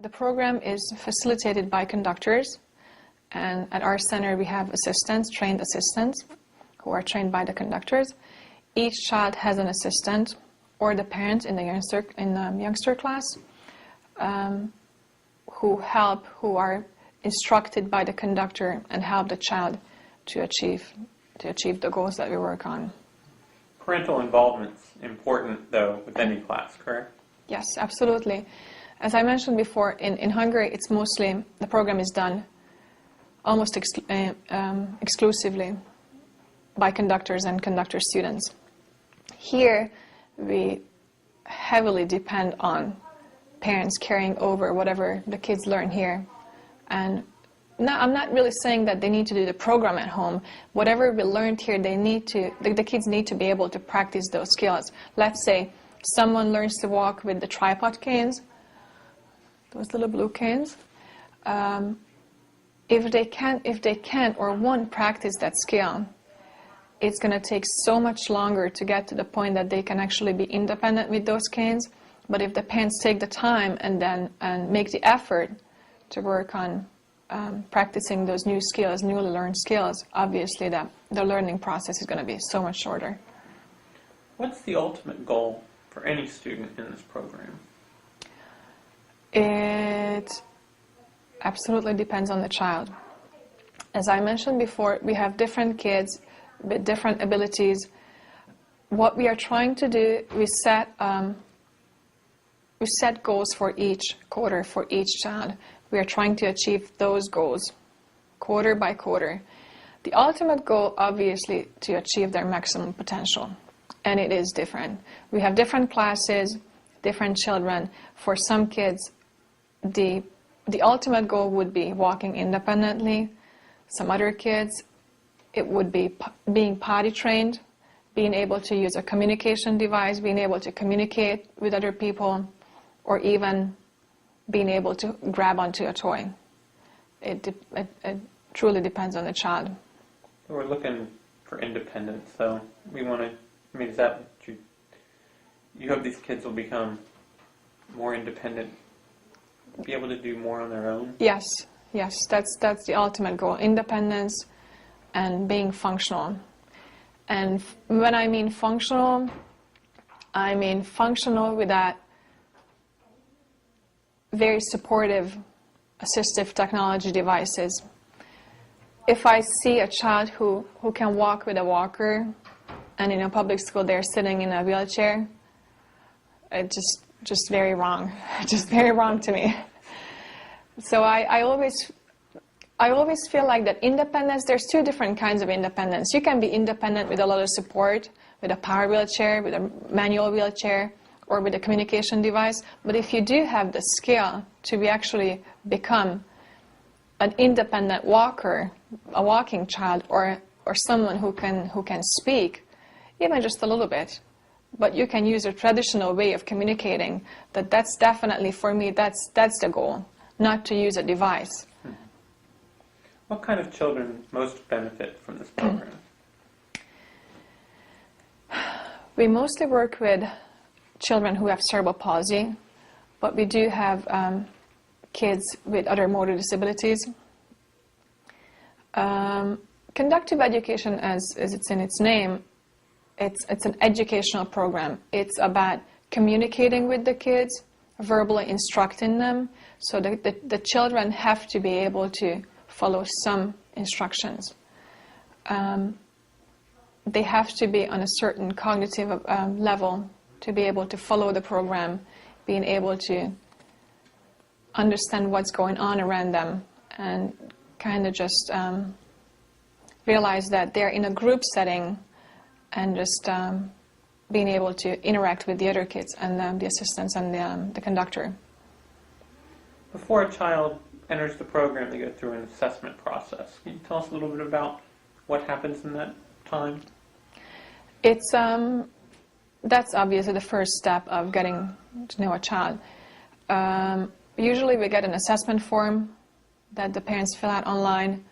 The program is facilitated by conductors, and at our center we have assistants, trained assistants, who are trained by the conductors. Each child has an assistant, or the parent in the youngster class, who are instructed by the conductor and help the child to achieve the goals that we work on. Parental involvement's important, though, with any class, correct? Yes, absolutely. As I mentioned before, in Hungary, it's mostly, the program is done almost exclusively by conductors and conductor students. Here, we heavily depend on parents carrying over whatever the kids learn here. And I'm not really saying that they need to do the program at home. Whatever we learned here, the kids need to be able to practice those skills. Let's say someone learns to walk with the tripod canes, those little blue canes. If they can't or won't practice that skill, it's going to take so much longer to get to the point that they can actually be independent with those canes. But if the parents take the time and make the effort to work on practicing those newly learned skills, obviously the learning process is going to be so much shorter. What's the ultimate goal for any student in this program? It absolutely depends on the child. As I mentioned before, we have different kids with different abilities. What we are trying to do, we set goals for each quarter, for each child. We are trying to achieve those goals quarter by quarter. The ultimate goal, obviously, to achieve their maximum potential. And it is different. We have different classes, different children. For some kids, the ultimate goal would be walking independently. Some other kids, it would be being potty trained, being able to use a communication device, being able to communicate with other people, or even being able to grab onto a toy. It truly depends on the child. We're looking for independence, so we want to, is that what you hope these kids will become more independent, be able to do more on their own? Yes, that's the ultimate goal, independence and being functional. And when I mean functional with that very supportive assistive technology devices. If I see a child who can walk with a walker, and in a public school they're sitting in a wheelchair, it's just very wrong. Just very wrong to me. So I always feel like that independence, there's two different kinds of independence. You can be independent with a lot of support, with a power wheelchair, with a manual wheelchair, or with a communication device. But if you do have the skill to actually become an independent walker, a walking child, or someone who can speak, even just a little bit, but you can use a traditional way of communicating, that's definitely, for me, that's the goal, not to use a device. What kind of children most benefit from this program? We mostly work with children who have cerebral palsy, but we do have kids with other motor disabilities. Conductive education, as it's in its name, it's an educational program. It's about communicating with the kids, verbally instructing them, so that the children have to be able to follow some instructions. They have to be on a certain cognitive level to be able to follow the program, being able to understand what's going on around them, and kind of just realize that they're in a group setting, and just being able to interact with the other kids and the assistants and the conductor. Before a child enters the program, they go through an assessment process. Can you tell us a little bit about what happens in that time? It's that's obviously the first step of getting to know a child. Usually we get an assessment form that the parents fill out online.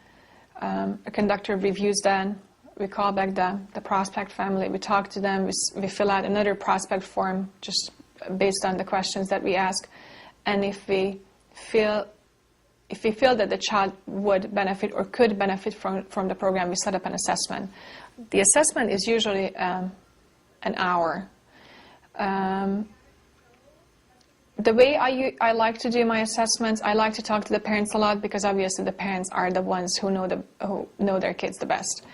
A conductor reviews that. We call back the prospect family. We talk to them. We fill out another prospect form just based on the questions that we ask. And if we we feel that the child would benefit or could benefit from the program, we set up an assessment. The assessment is usually an hour. The way I like to do my assessments, I like to talk to the parents a lot, because obviously the parents are the ones who know their kids the best.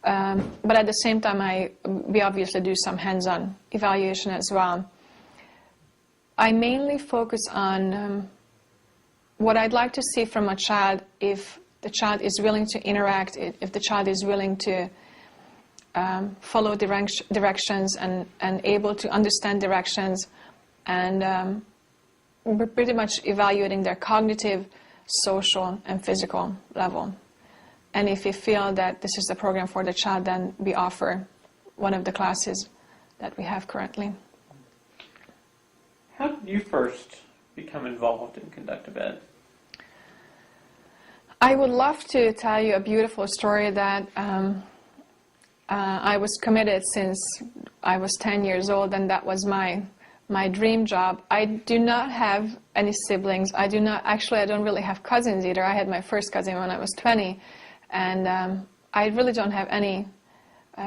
But at the same time, we obviously do some hands-on evaluation as well. I mainly focus on what I'd like to see from a child, if the child is willing to interact, if the child is willing to follow directions and able to understand directions, and we're pretty much evaluating their cognitive, social, and physical level. And if we feel that this is the program for the child, then we offer one of the classes that we have currently. How did you first become involved in Conductive Ed? I would love to tell you a beautiful story that I was committed since I was 10 years old, and that was my dream job. I do not have any siblings. I don't really have cousins either. I had my first cousin when I was 20, and I really don't have any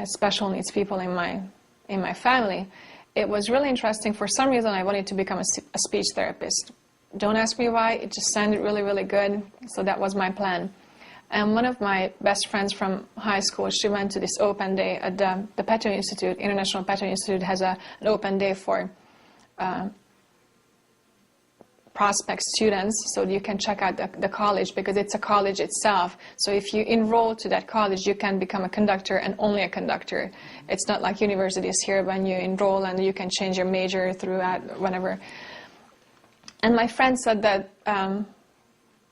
special needs people in my family. It was really interesting. For some reason, I wanted to become a speech therapist. Don't ask me why. It just sounded really, really good. So that was my plan. And one of my best friends from high school, she went to this open day at the Petro Institute. International Petro Institute has an open day for prospect students, so you can check out the college, because it's a college itself. So if you enroll to that college, you can become a conductor, and only a conductor. It's not like universities here when you enroll and you can change your major throughout whenever. And my friend said that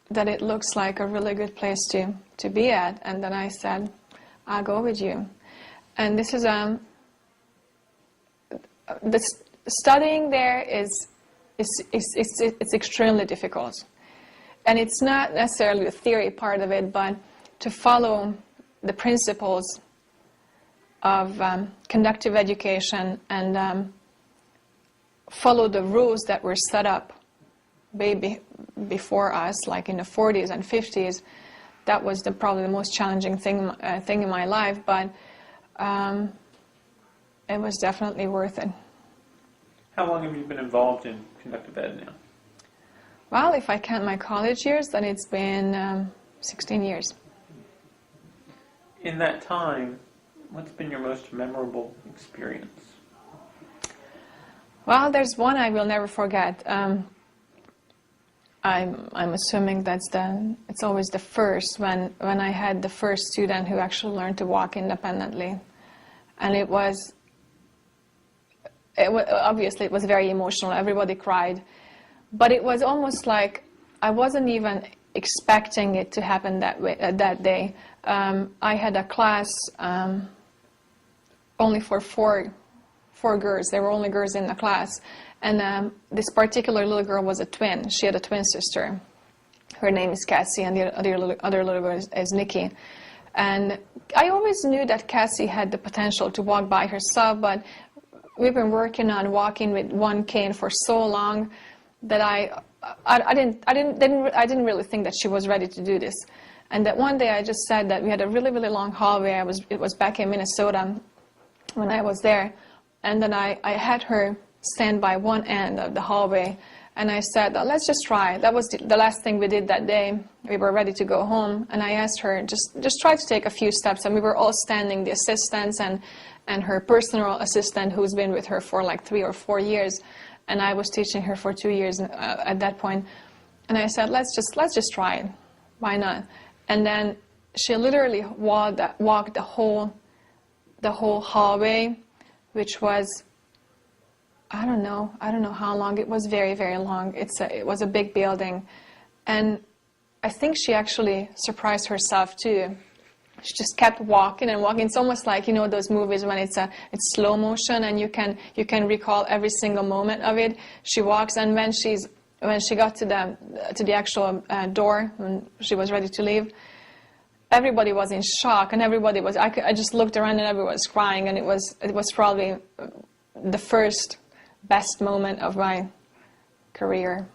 that it looks like a really good place to be at, and then I said, I'll go with you. And this is studying there it's extremely difficult. And it's not necessarily the theory part of it, but to follow the principles of conductive education and follow the rules that were set up way before us, like in the 40s and 50s. That was probably the most challenging thing in my life, but it was definitely worth it. How long have you been involved in Conductive Ed now? Well, if I count my college years, then it's been 16 years. In that time, what's been your most memorable experience? Well, there's one I will never forget. I'm assuming it's always the first, when I had the first student who actually learned to walk independently. And it was obviously it was very emotional. Everybody cried. But it was almost like I wasn't even expecting it to happen that day. I had a class only for four girls. There were only girls in the class. And this particular little girl was a twin. She had a twin sister. Her name is Cassie, and the other little girl is Nikki. And I always knew that Cassie had the potential to walk by herself, but we've been working on walking with one cane for so long that I didn't really think that she was ready to do this. And that one day I just said that we had a really, really long hallway. It was back in Minnesota when I was there. And then I had her stand by one end of the hallway, and I said, let's just try. That was the last thing we did that day. We were ready to go home, and I asked her, just try to take a few steps. And we were all standing, the assistants and her personal assistant, who's been with her for like 3 or 4 years, and I was teaching her for 2 years at that point. And I said, let's just try it. Why not? And then she literally walked the whole hallway, which was, I don't know how long. It was very, very long. It was a big building. And I think she actually surprised herself too. She just kept walking and walking. It's almost like, those movies when it's slow motion and you can recall every single moment of it. She walks, and when she got to the actual door, when she was ready to leave, everybody was in shock, and everybody was, I just looked around and everyone was crying, and it was probably the first best moment of my career.